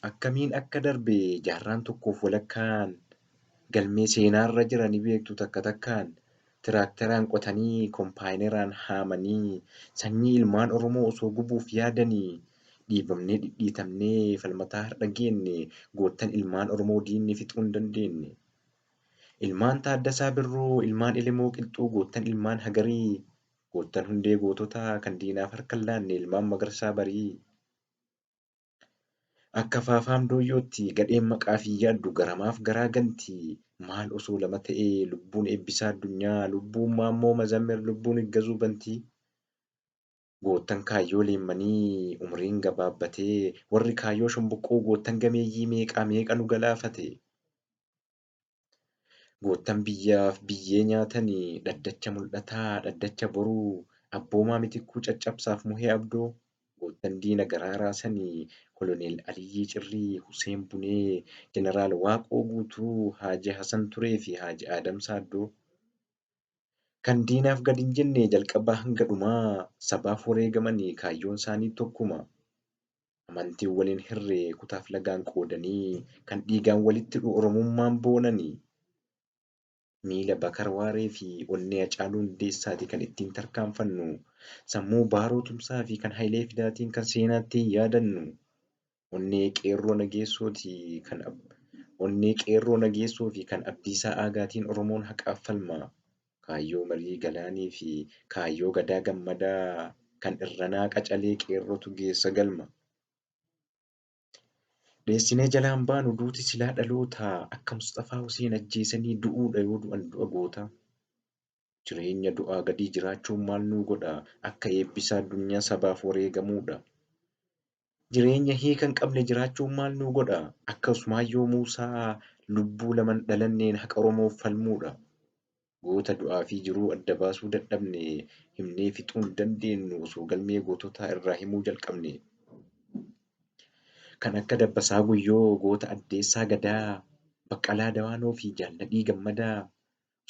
Akkamiin akka darbe jaarraan tokkoof walakkaan galmee seenaarra jira ni beektu takka takkaan. Tiraakteraan qotanii koombaayinaraan haamanii sanyii ilmaan Oromoo osoo gubuuf yaadanii dhiibamnee dhidhiitamnee falmataa har'a geenye goottan ilmaan Oromoo diinni fixuu hin dandeenye. Ilmaan Taaddasaa Birruu, ilmaan Ilimoo Qilxuu, goottan ilmaan Hagarii, goottan hundee goototaa kan diinaaf harka hin laanne ilmaan Magarsaa Barii. Akka faafaam dooyyootti gadheen maqaaf hin yaaddu garamaaf garaa ganti. Maal osoo lama ta'ee lubbuun eebbisaa addunyaa, lubbuun Maammoo Mazammir, lubbuun Iggazuu Bantii. Goottan kaayyoo leemmanii umriin gabaabbatee warri kaayyoo shomboqqoo goottan gameeyyii meeqa nu galaafate. Goottan biyyaaf biyyee nyaatanii dhaddacha mul'ataa, dhaddacha boruu, abboomaa Mitikkuu caccabsaaf Muhee Abdoo. Goottan diina garaa raasanii Koloneel Aliyyii Cirrii, Huseen Bunee, Jeneraal Waaqoo Guutuu, Haaji Hasan Turee fi Haaji Aadam Saaddoo. Kan diinaaf gad hin jenne jalqabaa hanga dhumaa sabaaf wareegamanii kaayyoon isaanii tokkuma. Amantiin waliin hirree kutaaf lagaan qoodanii kan dhiigaan walitti hidhu Oromummaan boonanii. Miila Bakar Waaree fi onnee Hacaaluu Hundeessaati kan ittiin tarkaanfannu. Sammuu Baaroo Tumsaa fi kan Hayilee Fidaatiin kan seenaatti hin yaadannu. Onnee qeerroo nageessoo fi kan Abdiisaa Aagaatiin Oromoon haqaaf falma. Kaayyoo Marii Galaanii fi kaayyoo Gadaa Gammadaa kan Irranaa Qacalee qeerrotu geessa galma. Dheessinee jalaan baanu duuti silaa dhalootaa akka Mustafaa Huseen ajjeesanii du'uudha yoo du'an du'a goota. Jireenya du'aa gadii jiraachuun maal nuu godha akka eebbisaa addunyaa sabaaf wareegamuudha. Jireenya hiika hin qabne jiraachuun maal nuu godha akka Usmaayyoo Muusaa lubbuu laman dhalanneen haqa Oromoof falmuudha. Goota du'aa fi jiruu adda baasuu dadhabne himnee fixuu hin dandeenyu osoo galmee goototaa irraa himuu jalqabne. Kan akka Dabbasaa Guyyoo, goota Addeessaa Gadaa, Baqqalaa Dawaanoo fi Jaalladhii Gammadaa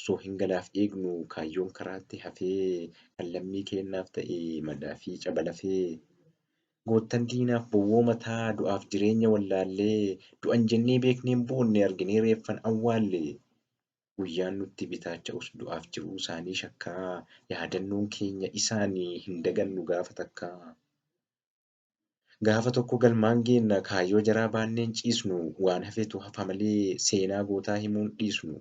osoo hin galaaf eegnu kaayyoon karaatti hafee kan lammii keenyaaf ta'e madaa fi cabalafee. Goottan diinaaf bowwoo mataa du'aaf jireenya wallaallee du'an jennee beekneen boonne arginee reeffan awwaalle. Guyyaan nutti bitaacha'us du'aaf jiruu isaanii shakkaa yaadannoon keenya isaanii hin dagannu gaafa takkaa. Gaafa tokko galmaan geenna kaayyoo jaraa baanneen ciisnu waan hafetu hafa malee seenaa gootaa himuun dhiisnu.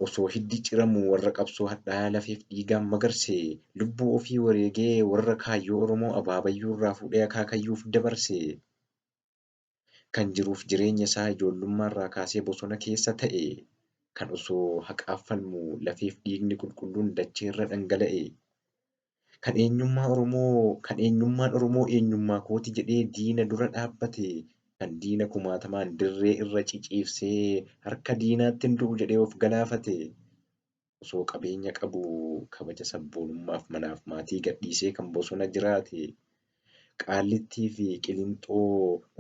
Osoo hiddi ciramu warra qabsoo hadhaa'aa lafeef dhiigaan magarse lubbuu ofii wareegee warra kaayyoo Oromoo abaabayyuu irraa fuudhee akaakayyuuf dabarse. Kan jiruuf jireenya isaa ijoollummaarraa kaasee bosona keessa ta'e kan osoo haqaaf falmu lafeef dhiigni qulqulluun dacheerra dhangala'e. Kan eenyummaan Oromoo eenyummaa kooti jedhee diina dura dhaabbate kan diina kumaatamaan dirree irra ciciibsee harka diinaatti hin du'u jedhee of galaafate. Osoo qabeenya qabu kabaja sabboonummaaf manaaf maatii gadhiisee kan bosona jiraate. Qaallittii fi Qilinxoo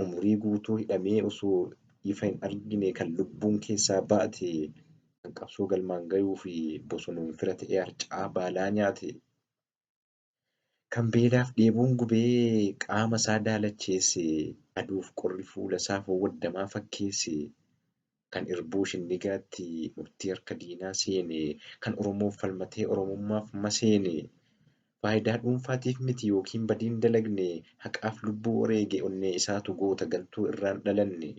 umurii guutuu hidhamee osoo ifa hin argine kan lubbuun keessaa baate. Kan qabsoo galmaan gahuu fi bosonuun fira ta'ee harca'aa baalaa nyaate. Kan beelaaf dheebuun gubee qaama isaa daalacheesse aduuf qorri fuula isaa fowwaddamaa fakkeesse. Kan irbuu shinnigaatti murtii harka diinaa seene kan Oromoof falmatee Oromummaaf maseene. Faayidaa dhuunfaatiif miti yookiin badii hin dalagne haqaaf lubbuu wareege onnee isaatu goota galtuu irraan dhalanne.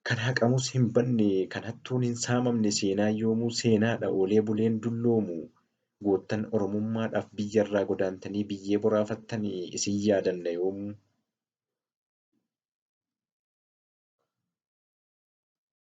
Kan haqamus hin banne kan hattuun hin saamamne seenaan yoomuu seenaadha oolee buleen dulloomu. Goottan Oromummaadhaaf biyyarraa godaantanii biyyee boraafattanii isin yaadanna yoomuu.